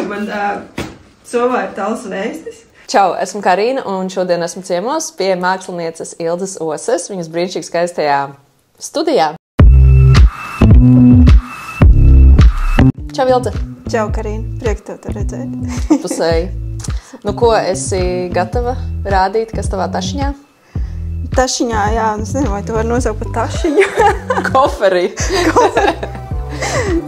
Man sovā ir Tals Vēstis. Čau, esmu Karina un šodien esmu ciemos pie mākslinieces Ildes Oses, viņas brīnišķīgi skaistajā studijā. Čau, Ilde! Čau, Karina! Prieks tev te redzēt. Pusēji. Nu, ko esi gatava rādīt, kas tavā tašiņā? Tašiņā, jā, es nezinu, vai tu vari nosaukt par tašiņu. Koferī.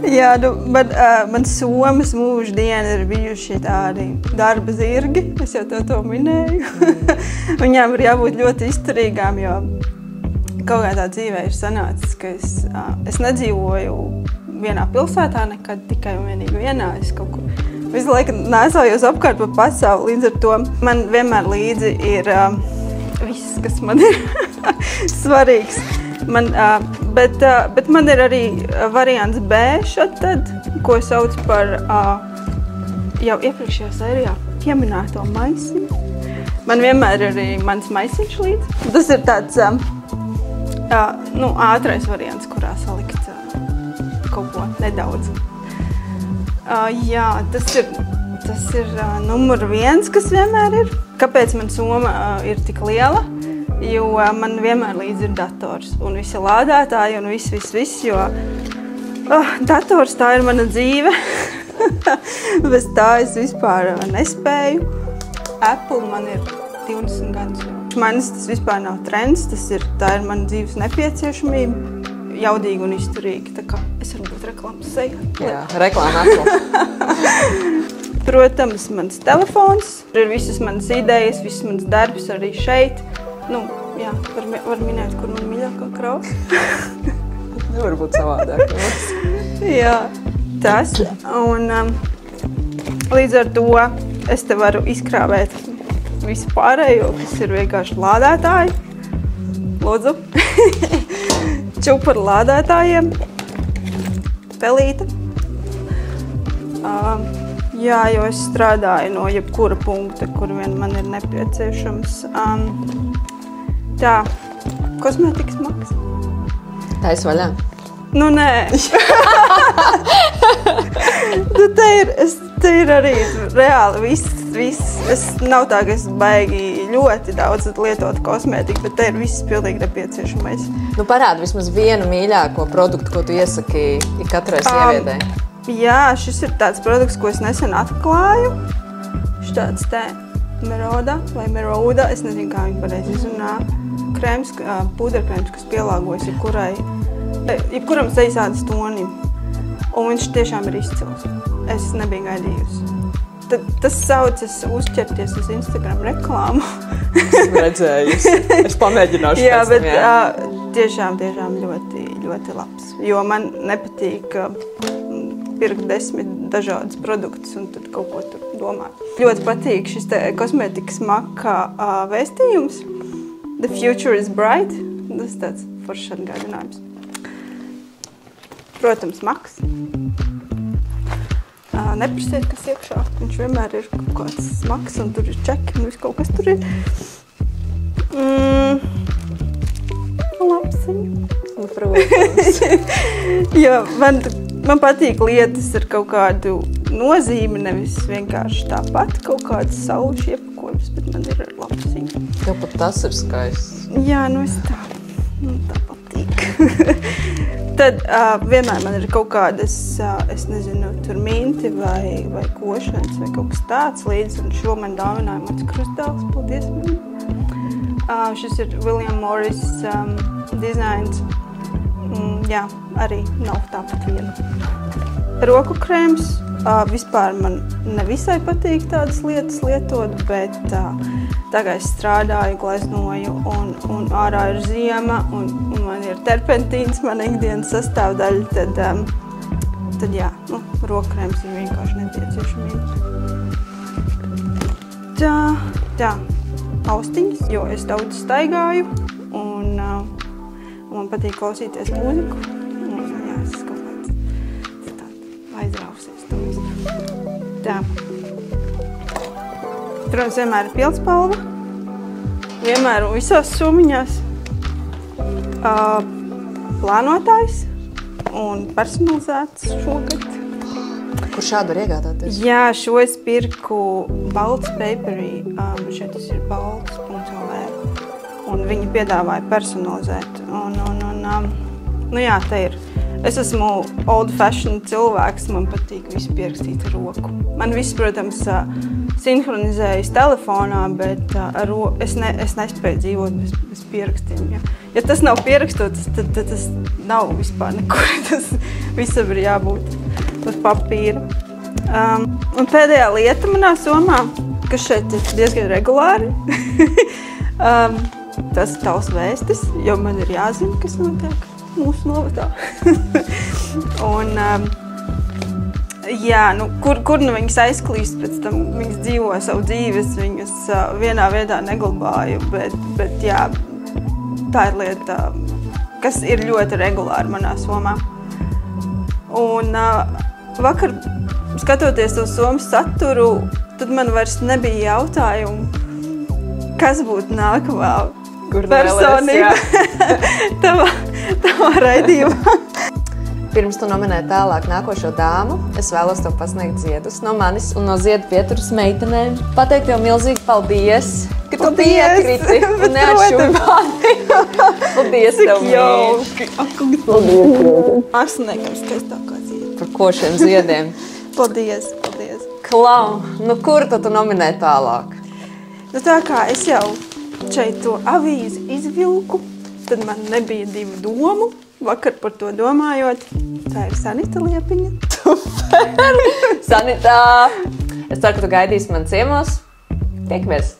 Jā, nu, man Somas mūždiena ir bijuši tādi darba zirgi, es jau to minēju. Viņām ir jābūt ļoti izturīgām, jo kaut kā tā dzīvē ir sanācis, ka es nedzīvoju vienā pilsētā nekad, tikai un vienīgi vienā. Es kaut kur visu laiku nēsājos apkārt pa pasauli, līdz ar to man vienmēr līdzi ir viss, kas man ir svarīgs. Bet man ir arī variants B šatad, ko sauc par jau iepriekšējā sērijā pieminēto maisiņu. Man vienmēr ir arī mans maisiņš līdz. Tas ir tāds ātrais variants, kurā salikt kaut ko nedaudz. Jā, tas ir numur 1, kas vienmēr ir. Kāpēc man Soma ir tik liela? Jo man vienmēr līdzi ir dators un visi lādētāji un viss, jo dators tā ir mana dzīve. Bez tā es vispār nespēju. Apple man ir 20 gadus. Manis tas vispār nav trends, tā ir mana dzīves nepieciešamība. Jaudīgi un izturīgi, tā kā es varu būt reklāmas seja. Jā, reklāma Apple. Protams, mans telefons, ir visas manas idejas, visas manas darbs arī šeit. Nu, jā, var minēt, kur man mīļākā krausa. Nevar būt savādāk. Jā, tas. Un līdz ar to es te varu izkrāvēt visu pārējo, kas ir vienkārši lādētāji. Lūdzu. Čupa ar lādētājiem. Pelīte. Jā, jo es strādāju no jebkura punkta, kur vien man ir nepieciešams. Tā, kosmētikas maks. Tā ir vaļā? Nu, nē. Te ir arī reāli viss. Es nav tā, ka es baigi ļoti daudz lietot kosmētiku, bet te ir viss pilnīgi nepieciešamais. Nu, parādi vismaz vienu mīļāko produktu, ko tu iesaki katrai sievietei. Jā, šis ir tāds produkts, ko es nesen atklāju. Štāds te Meroda vai Meroda, es nezinu, kā viņi pareizi izrunā. Krēms, pūderkrēms, kas pielāgojas jebkuram sejas tonim. Un viņš tiešām ir izcils. Es nebiju gaidījusi. Tas saucas uzķerties uz Instagram reklāmu. Redzējusi. Es pamēģināšu jā, pēc tam, jā. Bet tiešām ļoti, ļoti labs. Jo man nepatīk pirkt 10 dažādas produktus un tad kaut ko tur domāt. Ļoti patīk šis te kosmētikas maka vēstījums. The future is bright. Tas tāds foršs atgādinājums. Protams, maks. Neprasiet, kas iekšā. Viņš vienmēr ir kaut kāds maks un tur ir čeki un viss kaut kas tur ir. Lapsiņu. Nu, protams. Jo man patīk lietas ar kaut kādu nozīmi, nevis vienkārši tāpat kaut kāds saules iepakojums, bet man ir ar lapsiņu. Tev pat tas ir skaists. Jā, nu es tā patīk. Tad vienmēr man ir kaut kādas, es nezinu, tur minti vai košanas vai kaut kas tāds līdz, un šo man dāvināja mans krustdēls, paldies man. Šis ir William Morris dizains. Jā, arī nav tāpat viena. Roku krēms. Vispār man nevisai patīk tādas lietas lietot, bet tā kā es strādāju, gleznoju un ārā ir ziema un man ir terpentīns, mana ikdienas sastāvdaļa, tad jā, roku krēms ir vienkārši nepieciešamība. Tā, austiņas, jo es daudz staigāju un man patīk klausīties mūziku. Jā, es kaut kāds aizrausies. Tā. Protams, vienmēr ir pildspalva. Vienmēr un visās sumiņās. Plānotājs un personalizēts šogad. Kurš šādu var iegādāties? Jā, šo es pirku Balts Papery, šeit tas ir balts.lv, un viņi piedāvāja personalizēt. Nu jā, te ir. Es esmu old fashion cilvēks, man patīk visu pierakstīt ar roku. Man viss, protams, sinhronizējas telefonā, bet es nespēju dzīvot bez pierakstiem. Ja tas nav pierakstīts, tad tas nav vispār nekur. Tas visam ir jābūt uz papīra. Un pēdējā lieta manā somā, kas šeit ir diezgan regulāri, tas ir tavs vēstis, jo man ir jāzina, kas notiek mūsu novadā. Un, jā, nu, kur nu viņas aizklīst, pēc tam viņas dzīvo savu dzīves, viņas vienā vietā neglabāju, bet jā, tā ir lieta, kas ir ļoti regulāri manā somā. Un vakar, skatoties uz somas saturu, tad man vairs nebija jautājumu, kas būtu nākamā personība tavā raidījumā. Pirms tu nominē tālāk nākošo dāmu, es vēlos tev pasniegt ziedus no manis un no ziedu pieturas meitenēm. Pateikt tev milzīgi paldies, ka tu piekriti un neatšķūri mani. Paldies tev, mīļš. Māksliniekam skaistākā zieda. Par ko šiem ziediem? Paldies. Klau, nu kur tu nominē tālāk? Nu tā kā es jau šeit to avīzi izvilku, tad man nebija divu domu. Vakar par to domājot, tā ir Sanita Liepiņa. Sanita! Es ceru, ka tu gaidīsi man ciemos. Tiekamies!